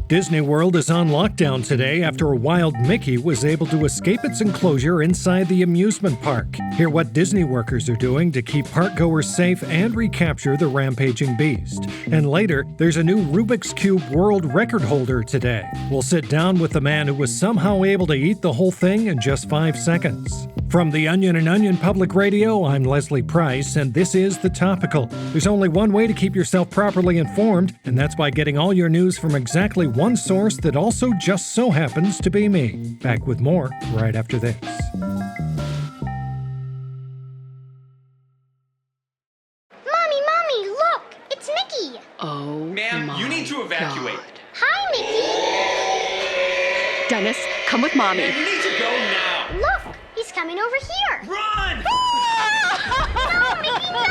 Disney World is on lockdown today after a wild Mickey was able to escape its enclosure inside the amusement park. Hear what Disney workers are doing to keep parkgoers safe and recapture the rampaging beast. And later, there's a new Rubik's Cube world record holder today. We'll sit down with the man who was somehow able to eat the whole thing in just 5 seconds. From the Onion and Onion Public Radio, I'm Leslie Price, and this is The Topical. There's only one way to keep yourself properly informed, and that's by getting all your news from exactly one source that also just so happens to be me. Back with more right after this. Mommy, look! It's Mickey! Oh, Ma'am, you need to evacuate. God. Hi, Mickey! Dennis, come with Mommy. Ma'am, you need to go now. Look! He's coming over here! Run! No, Mickey, no!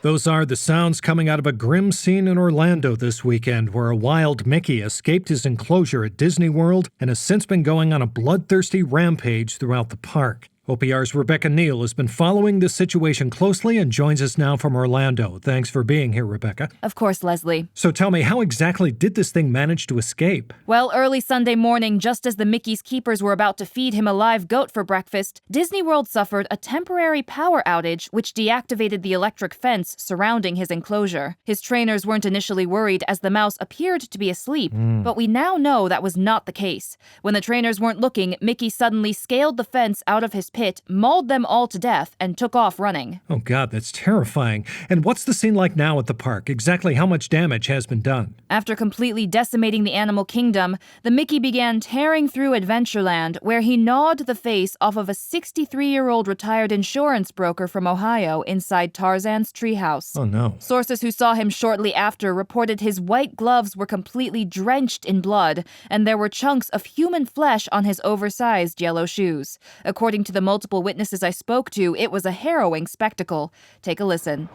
Those are the sounds coming out of a grim scene in Orlando this weekend where a wild Mickey escaped his enclosure at Disney World and has since been going on a bloodthirsty rampage throughout the park. OPR's Rebecca Neal has been following this situation closely and joins us now from Orlando. Thanks for being here, Rebecca. Of course, Leslie. So tell me, how exactly did this thing manage to escape? Well, early Sunday morning, just as the Mickey's keepers were about to feed him a live goat for breakfast, Disney World suffered a temporary power outage which deactivated the electric fence surrounding his enclosure. His trainers weren't initially worried as the mouse appeared to be asleep, but we now know that was not the case. When the trainers weren't looking, Mickey suddenly scaled the fence out of his pit, mauled them all to death, and took off running. Oh God, that's terrifying. And what's the scene like now at the park? Exactly how much damage has been done? After completely decimating the animal kingdom, the Mickey began tearing through Adventureland, where he gnawed the face off of a 63-year-old retired insurance broker from Ohio inside Tarzan's treehouse. Oh no. Sources who saw him shortly after reported his white gloves were completely drenched in blood, and there were chunks of human flesh on his oversized yellow shoes. According to the multiple witnesses I spoke to, it was a harrowing spectacle. Take a listen.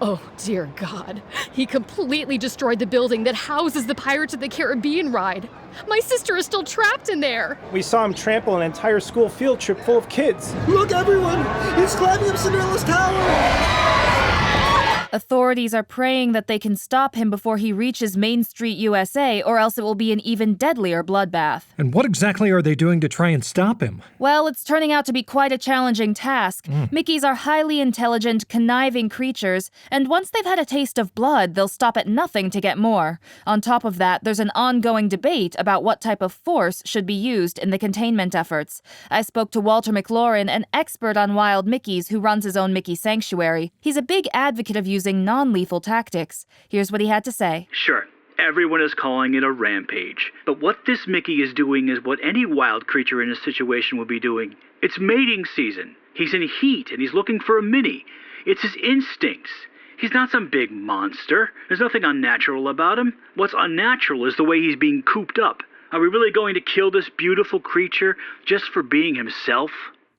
Oh, dear God. He completely destroyed the building that houses the Pirates of the Caribbean ride. My sister is still trapped in there. We saw him trample an entire school field trip full of kids. Look, everyone! He's climbing up Cinderella's tower! Authorities are praying that they can stop him before he reaches Main Street, USA, or else it will be an even deadlier bloodbath. And what exactly are they doing to try and stop him? Well, it's turning out to be quite a challenging task. Mickeys are highly intelligent, conniving creatures, and once they've had a taste of blood, they'll stop at nothing to get more. On top of that, there's an ongoing debate about what type of force should be used in the containment efforts. I spoke to Walter McLaurin, an expert on wild Mickeys who runs his own Mickey sanctuary. He's a big advocate of using non-lethal tactics. Here's what he had to say. Sure, everyone is calling it a rampage. But what this Mickey is doing is what any wild creature in a situation would be doing. It's mating season. He's in heat and he's looking for a Minnie. It's his instincts. He's not some big monster. There's nothing unnatural about him. What's unnatural is the way he's being cooped up. Are we really going to kill this beautiful creature just for being himself?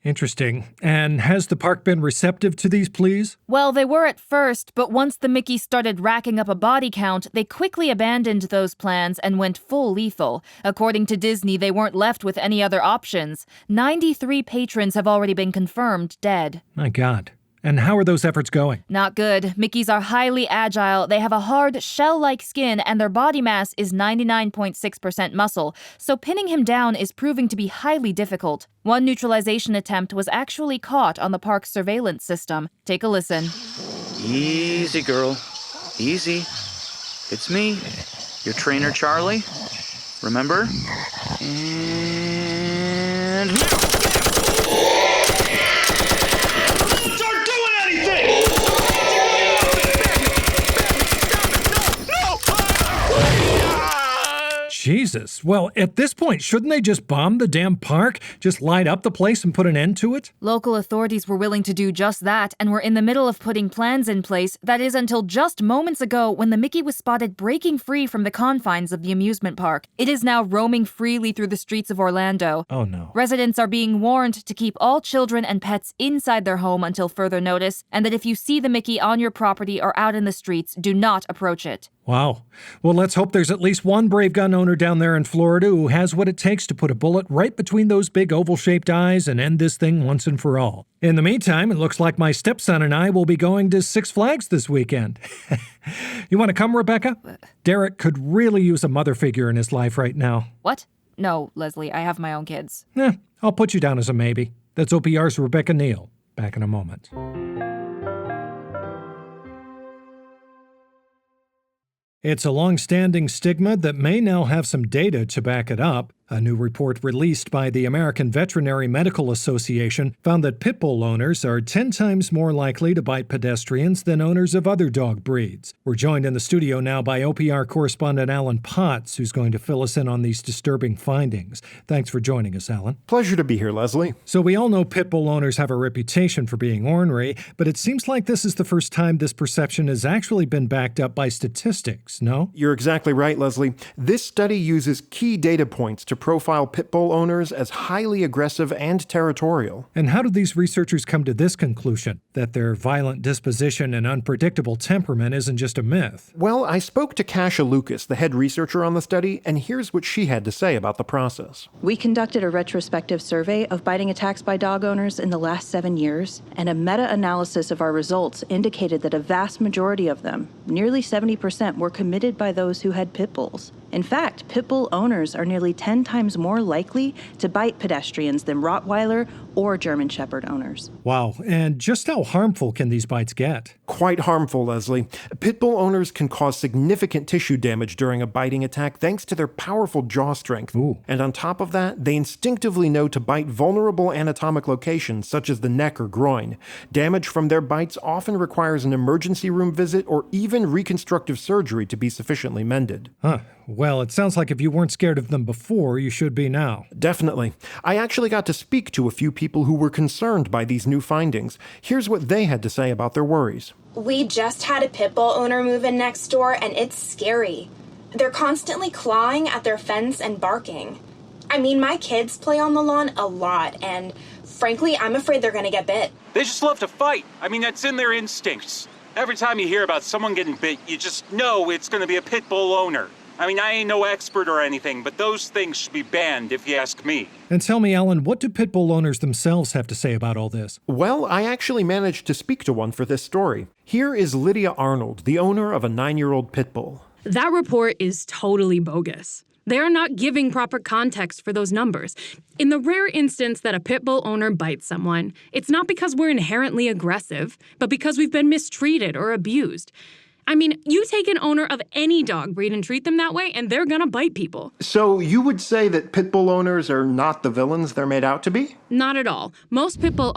Interesting. And has the park been receptive to these pleas? Well, they were at first, but once the Mickeys started racking up a body count, they quickly abandoned those plans and went full lethal. According to Disney, they weren't left with any other options. 93 patrons have already been confirmed dead. My God. And how are those efforts going? Not good. Mickeys are highly agile, they have a hard, shell-like skin, and their body mass is 99.6% muscle, so pinning him down is proving to be highly difficult. One neutralization attempt was actually caught on the park's surveillance system. Take a listen. Easy, girl. Easy. It's me, your trainer, Charlie. Remember? And... Jesus. Well, at this point, shouldn't they just bomb the damn park? Just light up the place and put an end to it? Local authorities were willing to do just that and were in the middle of putting plans in place. That is until just moments ago when the Mickey was spotted breaking free from the confines of the amusement park. It is now roaming freely through the streets of Orlando. Oh no. Residents are being warned to keep all children and pets inside their home until further notice, and that if you see the Mickey on your property or out in the streets, do not approach it. Wow. Well, let's hope there's at least one brave gun owner down there in Florida who has what it takes to put a bullet right between those big oval-shaped eyes and end this thing once and for all. In the meantime, it looks like my stepson and I will be going to Six Flags this weekend. You want to come, Rebecca? Derek could really use a mother figure in his life right now. What? No, Leslie, I have my own kids. I'll put you down as a maybe. That's OPR's Rebecca Neal. Back in a moment. It's a long-standing stigma that may now have some data to back it up. A new report released by the American Veterinary Medical Association found that pit bull owners are 10 times more likely to bite pedestrians than owners of other dog breeds. We're joined in the studio now by OPR correspondent Alan Potts, who's going to fill us in on these disturbing findings. Thanks for joining us, Alan. Pleasure to be here, Leslie. So we all know pit bull owners have a reputation for being ornery, but it seems like this is the first time this perception has actually been backed up by statistics, no? You're exactly right, Leslie. This study uses key data points to profile pit bull owners as highly aggressive and territorial. And how did these researchers come to this conclusion, that their violent disposition and unpredictable temperament isn't just a myth? Well, I spoke to Kasia Lucas, the head researcher on the study, and here's what she had to say about the process. We conducted a retrospective survey of biting attacks by dog owners in the last 7 years, and a meta-analysis of our results indicated that a vast majority of them, nearly 70%, were committed by those who had pit bulls. In fact, pit bull owners are nearly 10 times more likely to bite pedestrians than Rottweiler or German Shepherd owners. Wow, and just how harmful can these bites get? Quite harmful, Leslie. Pit bull owners can cause significant tissue damage during a biting attack thanks to their powerful jaw strength. Ooh. And on top of that, they instinctively know to bite vulnerable anatomic locations such as the neck or groin. Damage from their bites often requires an emergency room visit or even reconstructive surgery to be sufficiently mended. Huh. Well, it sounds like if you weren't scared of them before, you should be now. Definitely. I actually got to speak to a few people who were concerned by these new findings. Here's what they had to say about their worries. We just had a pit bull owner move in next door, and it's scary. They're constantly clawing at their fence and barking. I mean, my kids play on the lawn a lot, and frankly, I'm afraid they're gonna get bit. They just love to fight. I mean, that's in their instincts. Every time you hear about someone getting bit, you just know it's gonna be a pit bull owner. I mean, I ain't no expert or anything, but those things should be banned if you ask me. And tell me, Alan, what do pit bull owners themselves have to say about all this? Well, I actually managed to speak to one for this story. Here is Lydia Arnold, the owner of a 9-year-old pit bull. That report is totally bogus. They're not giving proper context for those numbers. In the rare instance that a pit bull owner bites someone, it's not because we're inherently aggressive, but because we've been mistreated or abused. I mean, you take an owner of any dog breed and treat them that way, and they're gonna bite people. So you would say that pit bull owners are not the villains they're made out to be? Not at all. Most pit bull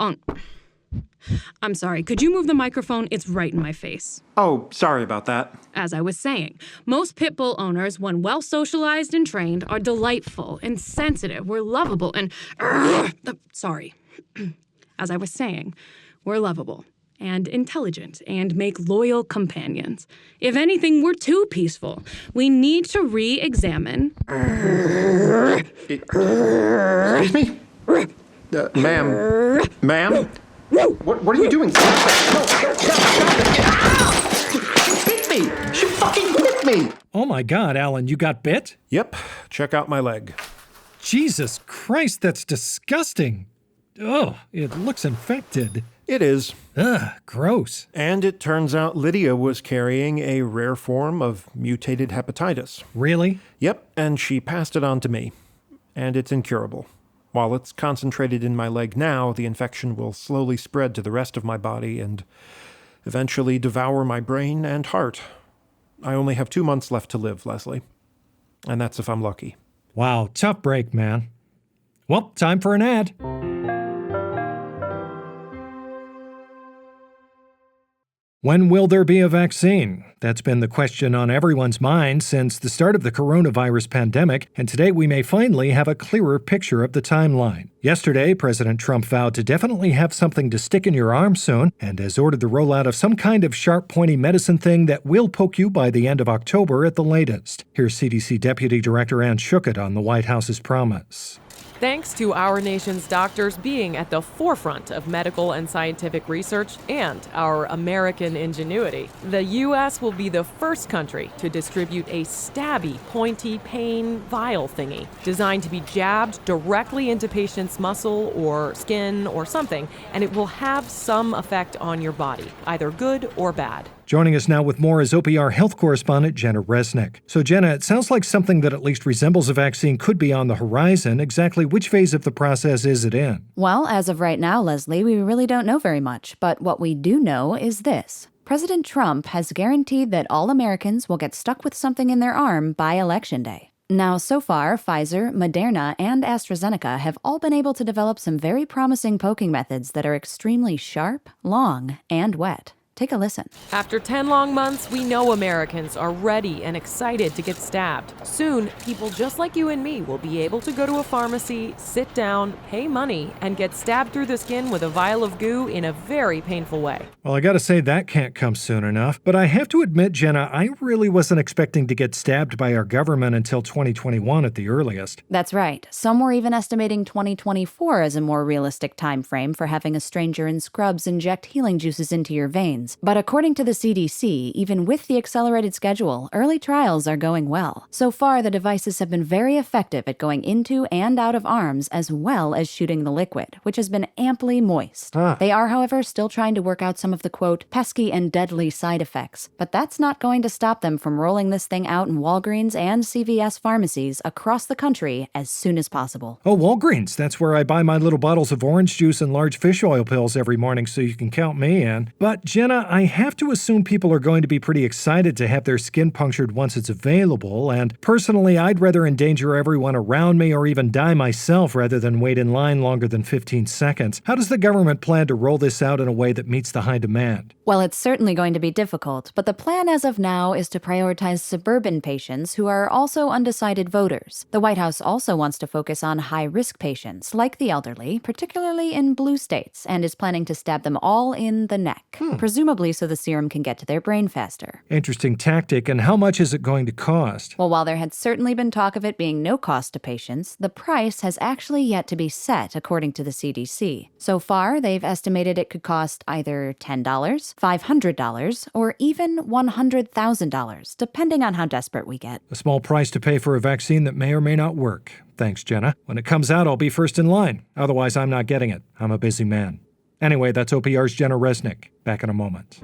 I'm sorry, could you move the microphone? It's right in my face. Oh, sorry about that. As I was saying, most pit bull owners, when well socialized and trained, are delightful and sensitive. We're lovable and... sorry. As I was saying, we're lovable and intelligent and make loyal companions. If anything, we're too peaceful. We need to re-examine... Excuse me? Ma'am? What are you doing? No, she bit me! She fucking bit me! Oh my God, Alan, you got bit? Yep. Check out my leg. Jesus Christ, that's disgusting. Ugh, it looks infected. It is. Ugh, gross. And it turns out Lydia was carrying a rare form of mutated hepatitis. Really? Yep, and she passed it on to me. And it's incurable. While it's concentrated in my leg now, the infection will slowly spread to the rest of my body and eventually devour my brain and heart. I only have 2 months left to live, Leslie. And that's if I'm lucky. Wow, tough break, man. Well, time for an ad. When will there be a vaccine? That's been the question on everyone's mind since the start of the coronavirus pandemic, and today we may finally have a clearer picture of the timeline. Yesterday, President Trump vowed to definitely have something to stick in your arm soon, and has ordered the rollout of some kind of sharp, pointy medicine thing that will poke you by the end of October at the latest. Here's CDC Deputy Director Ann Schuchat on the White House's promise. thanks to our nation's doctors being at the forefront of medical and scientific research and our American ingenuity. The U.S. will be the first country to distribute a stabby, pointy pain vial thingy designed to be jabbed directly into patients' muscle or skin or something, and it will have some effect on your body, either good or bad. Joining us now with more is OPR health correspondent Jenna Resnick. So Jenna, it sounds like something that at least resembles a vaccine could be on the horizon. Exactly which phase of the process is it in? Well, as of right now, Leslie, we really don't know very much. But what we do know is this. President Trump has guaranteed that all Americans will get stuck with something in their arm by Election Day. Now, so far, Pfizer, Moderna, and AstraZeneca have all been able to develop some very promising poking methods that are extremely sharp, long, and wet. Take a listen. After 10 long months, we know Americans are ready and excited to get stabbed. Soon, people just like you and me will be able to go to a pharmacy, sit down, pay money, and get stabbed through the skin with a vial of goo in a very painful way. Well, I gotta say that can't come soon enough. But I have to admit, Jenna, I really wasn't expecting to get stabbed by our government until 2021 at the earliest. That's right. Some were even estimating 2024 as a more realistic time frame for having a stranger in scrubs inject healing juices into your veins. But according to the CDC, even with the accelerated schedule, early trials are going well. So far, the devices have been very effective at going into and out of arms as well as shooting the liquid, which has been amply moist. They are, however, still trying to work out some of the, quote, pesky and deadly side effects. But that's not going to stop them from rolling this thing out in Walgreens and CVS pharmacies across the country as soon as possible. Oh, Walgreens. That's where I buy my little bottles of orange juice and large fish oil pills every morning, so you can count me in. But, Jenna, I have to assume people are going to be pretty excited to have their skin punctured once it's available, and personally, I'd rather endanger everyone around me or even die myself rather than wait in line longer than 15 seconds. How does the government plan to roll this out in a way that meets the high demand? Well, it's certainly going to be difficult, but the plan as of now is to prioritize suburban patients who are also undecided voters. The White House also wants to focus on high-risk patients, like the elderly, particularly in blue states, and is planning to stab them all in the neck, presumably so the serum can get to their brain faster. Interesting tactic, and how much is it going to cost? Well, while there had certainly been talk of it being no cost to patients, the price has actually yet to be set, according to the CDC. So far, they've estimated it could cost either $10, $500, or even $100,000, depending on how desperate we get. A small price to pay for a vaccine that may or may not work. Thanks, Jenna. When it comes out, I'll be first in line. Otherwise, I'm not getting it. I'm a busy man. Anyway, that's OPR's Jenna Resnick. Back in a moment.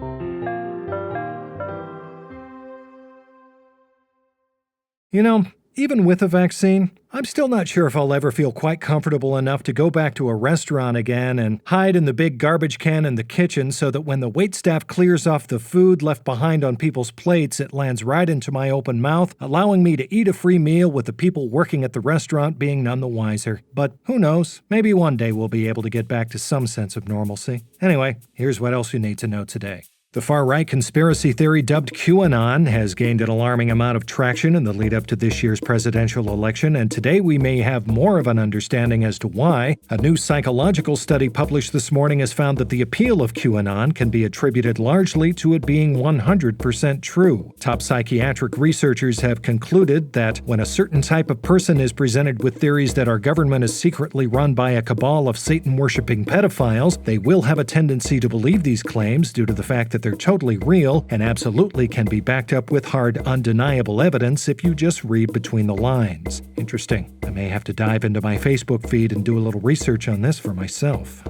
You know, even with a vaccine, I'm still not sure if I'll ever feel quite comfortable enough to go back to a restaurant again and hide in the big garbage can in the kitchen so that when the waitstaff clears off the food left behind on people's plates, it lands right into my open mouth, allowing me to eat a free meal with the people working at the restaurant being none the wiser. But who knows? Maybe one day we'll be able to get back to some sense of normalcy. Anyway, here's what else you need to know today. The far-right conspiracy theory dubbed QAnon has gained an alarming amount of traction in the lead-up to this year's presidential election, and today we may have more of an understanding as to why. A new psychological study published this morning has found that the appeal of QAnon can be attributed largely to it being 100% true. Top psychiatric researchers have concluded that when a certain type of person is presented with theories that our government is secretly run by a cabal of Satan-worshipping pedophiles, they will have a tendency to believe these claims due to the fact that they're totally real and absolutely can be backed up with hard, undeniable evidence if you just read between the lines. Interesting. I may have to dive into my Facebook feed and do a little research on this for myself.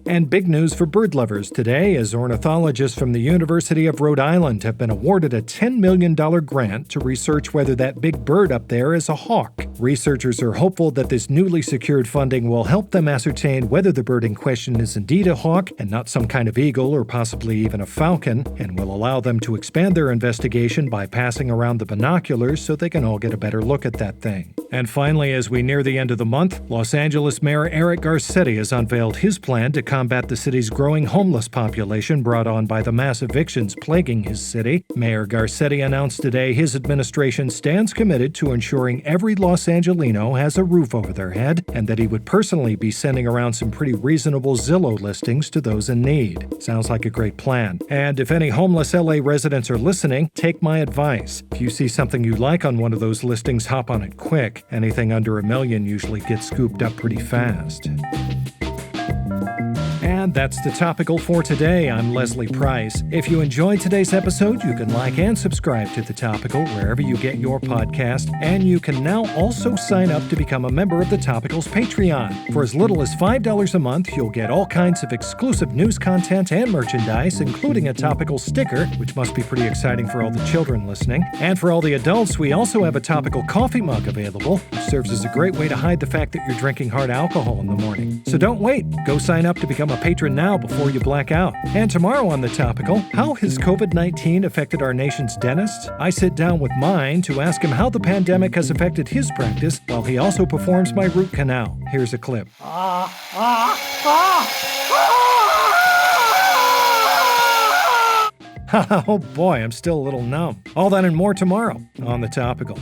And big news for bird lovers today, as ornithologists from the University of Rhode Island have been awarded a $10 million grant to research whether that big bird up there is a hawk. Researchers are hopeful that this newly secured funding will help them ascertain whether the bird in question is indeed a hawk and not some kind of eagle or possibly even a falcon, and will allow them to expand their investigation by passing around the binoculars so they can all get a better look at that thing. And finally, as we near the end of the month, Los Angeles Mayor Eric Garcetti has unveiled his plan to combat the city's growing homeless population brought on by the mass evictions plaguing his city. Mayor Garcetti announced today his administration stands committed to ensuring every Los Angelino has a roof over their head and that he would personally be sending around some pretty reasonable Zillow listings to those in need. Sounds like a great plan. And if any homeless LA residents are listening, take my advice. If you see something you like on one of those listings, hop on it quick. Anything under $1 million usually gets scooped up pretty fast. And that's the Topical for today. I'm Leslie Price. If you enjoyed today's episode, you can like and subscribe to The Topical wherever you get your podcast. And you can now also sign up to become a member of The Topical's Patreon. For as little as $5 a month, you'll get all kinds of exclusive news content and merchandise, including a Topical sticker, which must be pretty exciting for all the children listening. And for all the adults, we also have a Topical coffee mug available, which serves as a great way to hide the fact that you're drinking hard alcohol in the morning. So don't wait. Go sign up to become a patron now before you black out. And tomorrow on The Topical, how has COVID-19 affected our nation's dentists? I sit down with mine to ask him how the pandemic has affected his practice while he also performs my root canal. Here's a clip. Oh boy, I'm still a little numb. All that and more tomorrow on The Topical.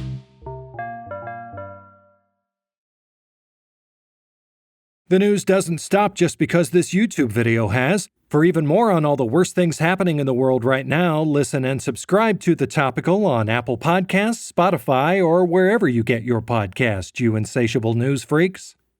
The news doesn't stop just because this YouTube video has. For even more on all the worst things happening in the world right now, listen and subscribe to The Topical on Apple Podcasts, Spotify, or wherever you get your podcasts, you insatiable news freaks.